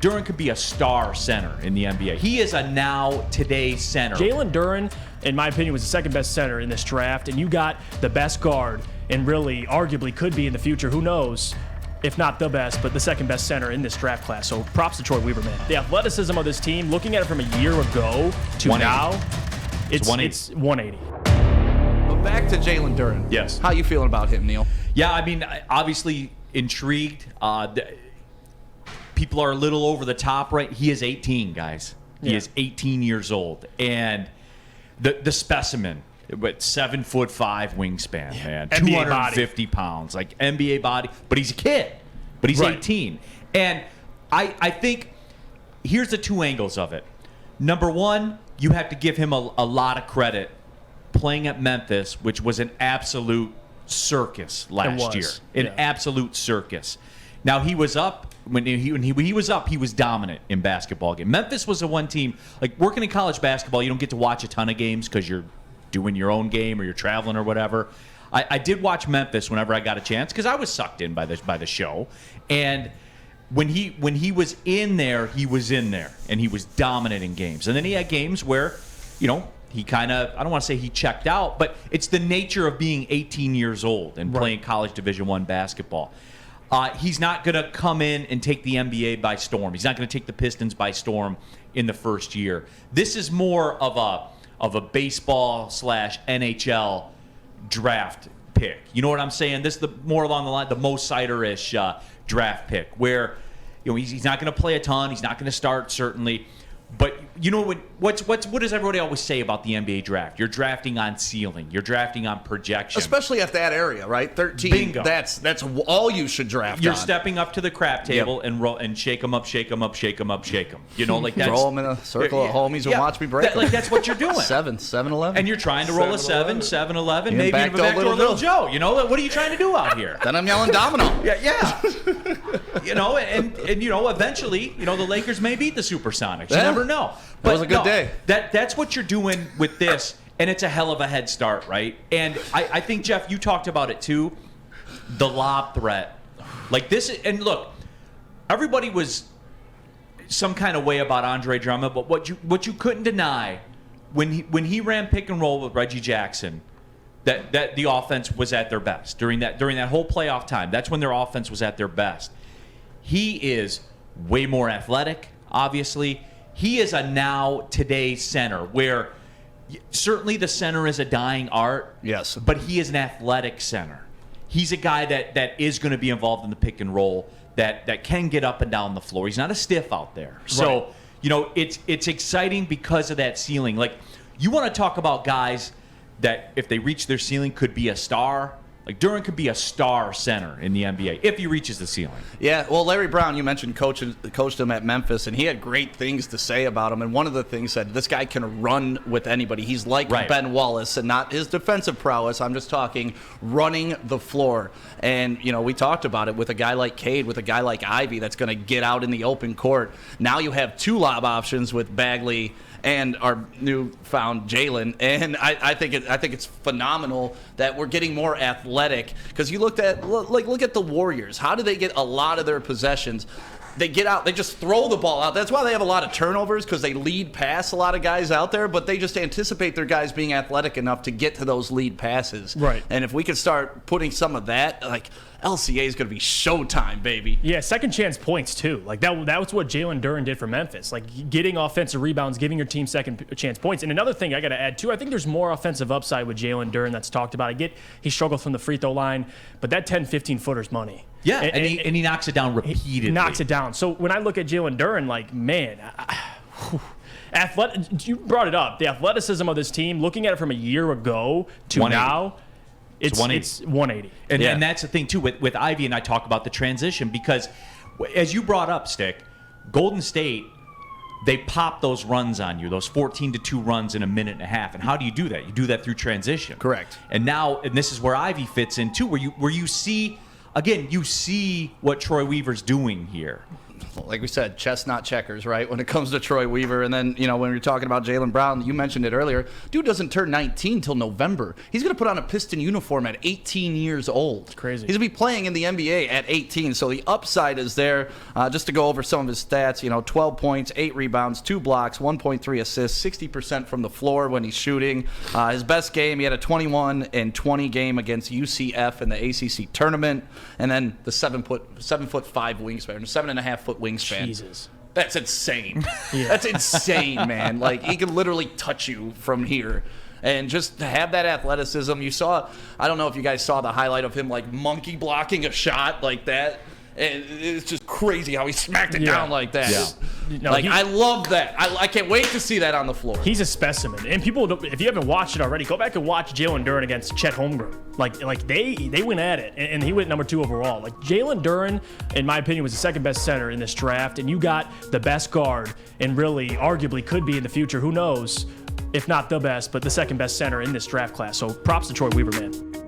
Like, Duren could be a star center in the NBA. He is a today center. Jalen Duren, in my opinion, was the second best center in this draft, and you got the best guard, and really, arguably, could be in the future. Who knows? If not the best, but the second best center in this draft class. So props to Troy Weaver, man. The athleticism of this team, looking at it from a year ago to now, it's 180. But back to Jalen Duren. Yes. How you feeling about him, Neil? Yeah, I mean, obviously intrigued. People are a little over the top, right? He is 18, guys. He is 18 years old. And the specimen, but 7'5" wingspan, man. NBA 250 pounds, like NBA body. But he's a kid. But he's 18. And I think here's the two angles of it. Number one, you have to give him a lot of credit playing at Memphis, which was an absolute circus last year. An absolute circus. Now, he was up. When he was up, he was dominant in basketball game. Memphis was the one team, like working in college basketball, you don't get to watch a ton of games because you're doing your own game or you're traveling or whatever. I did watch Memphis whenever I got a chance because I was sucked in by the show. And when he was in there, and he was dominant in games. And then he had games where, he kind of, I don't want to say he checked out, but it's the nature of being 18 years old and playing college Division I basketball. He's not going to come in and take the NBA by storm. He's not going to take the Pistons by storm in the first year. This is more of a baseball / NHL draft pick. You know what I'm saying? This is more along the line, the Mo Sider-ish draft pick, where he's not going to play a ton. He's not going to start, certainly. But what does everybody always say about the NBA draft? You're drafting on ceiling. You're drafting on projection. Especially at that area, right? 13. Bingo. That's all you should draft. You're on. stepping up to the crap table and shake them up, shake them up, shake them up, shake them. Like that's throw them in a circle of homies and watch me break them. Like that's what you're doing. 7-11. And you're trying to roll a 7-11, maybe back even back to a little Joe. What are you trying to do out here? Then I'm yelling domino. Yeah. And eventually, the Lakers may beat the Supersonics. You never know. But that was a good day. That's what you're doing with this, and it's a hell of a head start, right? And I think, Jeff, you talked about it too, the lob threat. Like this, and look, everybody was some kind of way about Andre Drummond, but what you couldn't deny when he ran pick and roll with Reggie Jackson, that the offense was at their best during that whole playoff time. That's when their offense was at their best. He is way more athletic, obviously. He is a today center, where certainly the center is a dying art. Yes. But he is an athletic center. He's a guy that is going to be involved in the pick and roll, that can get up and down the floor. He's not a stiff out there. So, it's exciting because of that ceiling. Like, you want to talk about guys that, if they reach their ceiling, could be a star. Like, Duren could be a star center in the NBA if he reaches the ceiling. Yeah, well, Larry Brown, you mentioned coached him at Memphis, and he had great things to say about him. And one of the things said, this guy can run with anybody. He's like Ben Wallace, and not his defensive prowess. I'm just talking running the floor. And, we talked about it with a guy like Cade, with a guy like Ivy that's going to get out in the open court. Now you have two lob options with Bagley and our newfound Jalen, and I think it's phenomenal that we're getting more athletic. Because you look at the Warriors. How do they get a lot of their possessions? They get out, they just throw the ball out. That's why they have a lot of turnovers, because they lead pass a lot of guys out there, but they just anticipate their guys being athletic enough to get to those lead passes. Right. And if we could start putting some of that, like, LCA is going to be showtime, baby. Yeah, second chance points too. Like that was what Jalen Duren did for Memphis. Like getting offensive rebounds, giving your team second chance points. And another thing I got to add too, I think there's more offensive upside with Jalen Duren that's talked about. I get he struggles from the free throw line, but that 10-15 footer's money. Yeah, and he knocks it down repeatedly. He knocks it down. So when I look at Jalen Duren, like, man, you brought it up. The athleticism of this team, looking at it from a year ago to 180. now, it's 180. And that's the thing, too, with Ivy, and I talk about the transition, because as you brought up, Stick, Golden State, they pop those runs on you, those 14-2 runs in a minute and a half. And how do you do that? You do that through transition. Correct. And this is where Ivy fits in, too, where you see, again, you see what Troy Weaver's doing here. like we said, chestnut checkers, right? When it comes to Troy Weaver. And then, when you're talking about Jalen Brown, you mentioned it earlier. Dude doesn't turn 19 till November. He's going to put on a Piston uniform at 18 years old. It's crazy. He's going to be playing in the NBA at 18. So the upside is there. Just to go over some of his stats, 12 points, 8 rebounds, 2 blocks, 1.3 assists, 60% from the floor when he's shooting. His best game, he had a 21-20 game against UCF in the ACC tournament. And then the 7'5" wingspan, 7.5-foot wingspan. Jesus. That's insane. Yeah. That's insane, man. Like, he can literally touch you from here. And just to have that athleticism, you saw, I don't know if you guys saw the highlight of him, like, monkey blocking a shot like that. And it's just crazy how he smacked it down like that. Yeah. I love that. I can't wait to see that on the floor. He's a specimen. And people, if you haven't watched it already, go back and watch Jalen Duren against Chet Holmgren. Like they went at it, and he went number 2 overall. Like, Jalen Duren, in my opinion, was the second best center in this draft, and you got the best guard, and really, arguably, could be in the future. Who knows? If not the best, but the second best center in this draft class. So props to Troy Weaver, man.